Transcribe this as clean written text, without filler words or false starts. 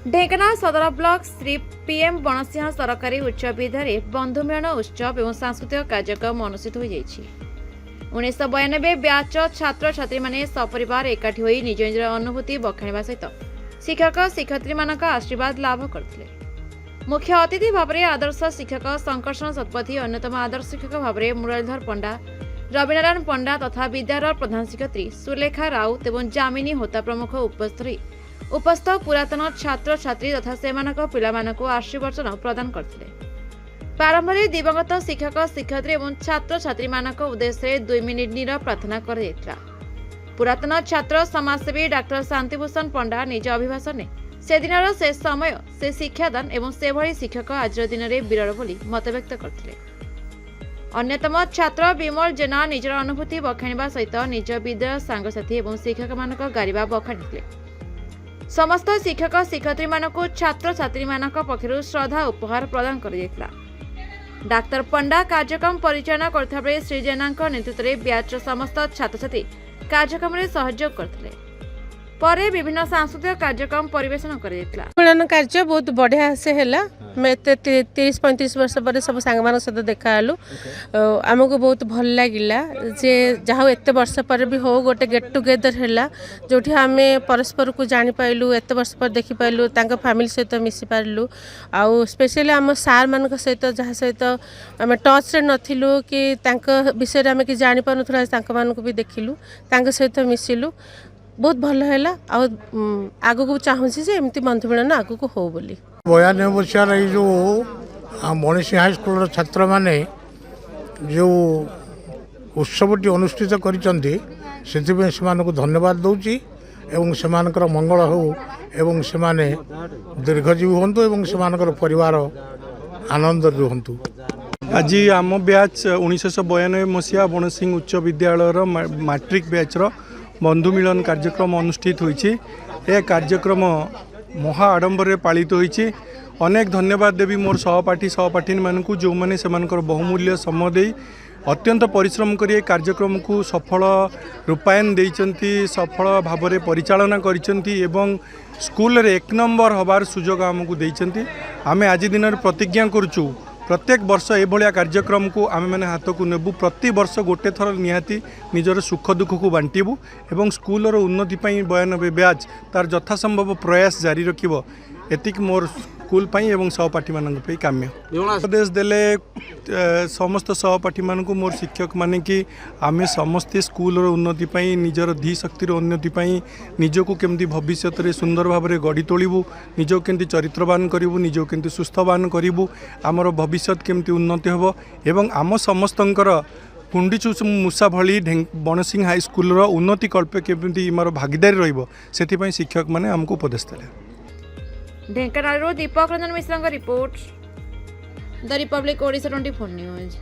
ढेंकानाल सदर block Shri PM बनसिंह सरकारी उच्च विद्यालय बंधु मिलन उत्सव एवं सांस्कृतिक कार्यक्रम अनुष्ठित हो जाइछि। 1992 ब्याच छात्र छात्री माने सपरिवार एकाठी होई निज निजर अनुभूति बखाणिबा सहित शिक्षक शिक्षयित्री मानक आशीर्वाद लाभ करथिले। मुख्य अतिथि भाव में आदर्श शिक्षक संकर्षण शतपथी अन्यतम आदर्श शिक्षक भाव में मुरलीधर पंडा, रविनारायण पंडा तथा विद्यालय प्रधान शिक्षयित्री सुलेखा राउत एवं जामिनी होता प्रमुख उपस्थित पुरातन छात्र छात्री तथा सेमानक पिलामानकु आशीर्वचन प्रदान करथिले। प्रारंभ में दिवंगत शिक्षक शिक्षयित्री एवं छात्र छात्री मानक उद्देश्य 2 मिनिट नीरव प्रार्थना कर पुरातन छात्र समाजसेवी डाक्टर शांतिभूषण पंडा निज अभिभाषण से दिनर शेष समय से शिक्षादान एवं से भली शिक्षक आज दिन में विरल बोली मतव्यक्त करथिले। अन्यतम छात्र विमल जेना निजर अनुभूति बखाणिबा सहित निज विद्यालय सांगसाथी एवं शिक्षक मानक गारिबा बखाणिथिले। समस्त शिक्षक शिक्षयित्री मानकु छात्र छात्री मानक पक्षरु श्रद्धा उपहार प्रदान कर दियैतला। डाक्टर पंडा कार्यक्रम परिचालना करथा बेले श्री जेनाଙ୍କ नेतृत्व में ब्याच समस्त छात्र छात्री कार्यक्रम में सहयोग करथिले। परे विभिन्न सांस्कृतिक कार्यक्रम परिवेशन कर दियैतला। मिलन कार्य बहुत बढ़िया से हैला। मैं 30-35 वर्ष पर सब सांग सहित देखा आमको बहुत भल लगिला जे जहाँ एत वर्ष पर भी हो गोटे गेट टुगेदर है जो आम परस्पर को जानी पाइलु एत वर्ष पर देखी पाइलु फैमिली सहित मिसी पार्लु आउ स्पेशली आम सार मान सहित जहाँ सहित आम टच रे नथिलु कि विषय आम कि जानी पार भी देखिलु सहित मिसिलु बहुत भल है आगु को चाहूँगी जे एमती बंधु मिलन आगु को हो बोली 92 मसीहार ये जो मणिसिंह हाईस्कल छात्र माने जो उत्सवटी अनुष्ठित करिसेंती से धन्यवाद दूची एवं सेमानकर मंगल हो एवं सेमाने दीर्घजीवी हंतु एवं सेमानकर परिवार आनंद रुहंतु। आज आम ब्याच 1992 मसीहा बनसिंह उच्च विद्यालय मैट्रिक बैचर बंधु मिलन कार्यक्रम अनुष्ठित होइछि। ए कार्यक्रम महा आडंबर पालित होइछि। अनेक धन्यवाद देवी मोर सहपाठी मानकु जो माने सेमानकर बहुमूल्य समय दे अत्यंत परिश्रम करी कार्यक्रम को सफल रूपायन देइचंती सफल भाव में परिचालना करिसंती एवं स्कूल रे 1 नंबर हबार सुजोग आमको देइचंती। आमे आज दिन प्रतिज्ञा करूचु प्रत्येक वर्ष एभलिया कार्यक्रम को आम मैंने हाथ को नेबू प्रति वर्ष गोटे थर निहाती निजर सुख दुख को बांटबू एवं स्कूलर उन्नति 92 ब्याच तार यथासंभव प्रयास जारी रखिब एतिक मोर स्कूल पाई एवं सहपाठी मान काम्य उपदेश देले समस्त सहपाठी मान मोर शिक्षक माने कि आमे समस्ते स्कूलर उन्नति पाई निजर धी शक्तिर उन्नति पाई निजको केमती भविष्य में सुंदर भाव में गढ़ी तोलू निजको केमती चरित्रवान करूँ निजको केमती सुस्थवान करूँ आमर भविष्य केमती उन्नति हम एवं आम समस्तंकर कुंडीचू मूषा भली बनसिंह हाईस्कूल उन्नति कल्पे केमती आमर भागीदारी रहिबो सेथिपई शिक्षक माने आमको उपदेश देले। Dhenkanal Deepak Ranjan Mishra report the republic Odisha 24 news.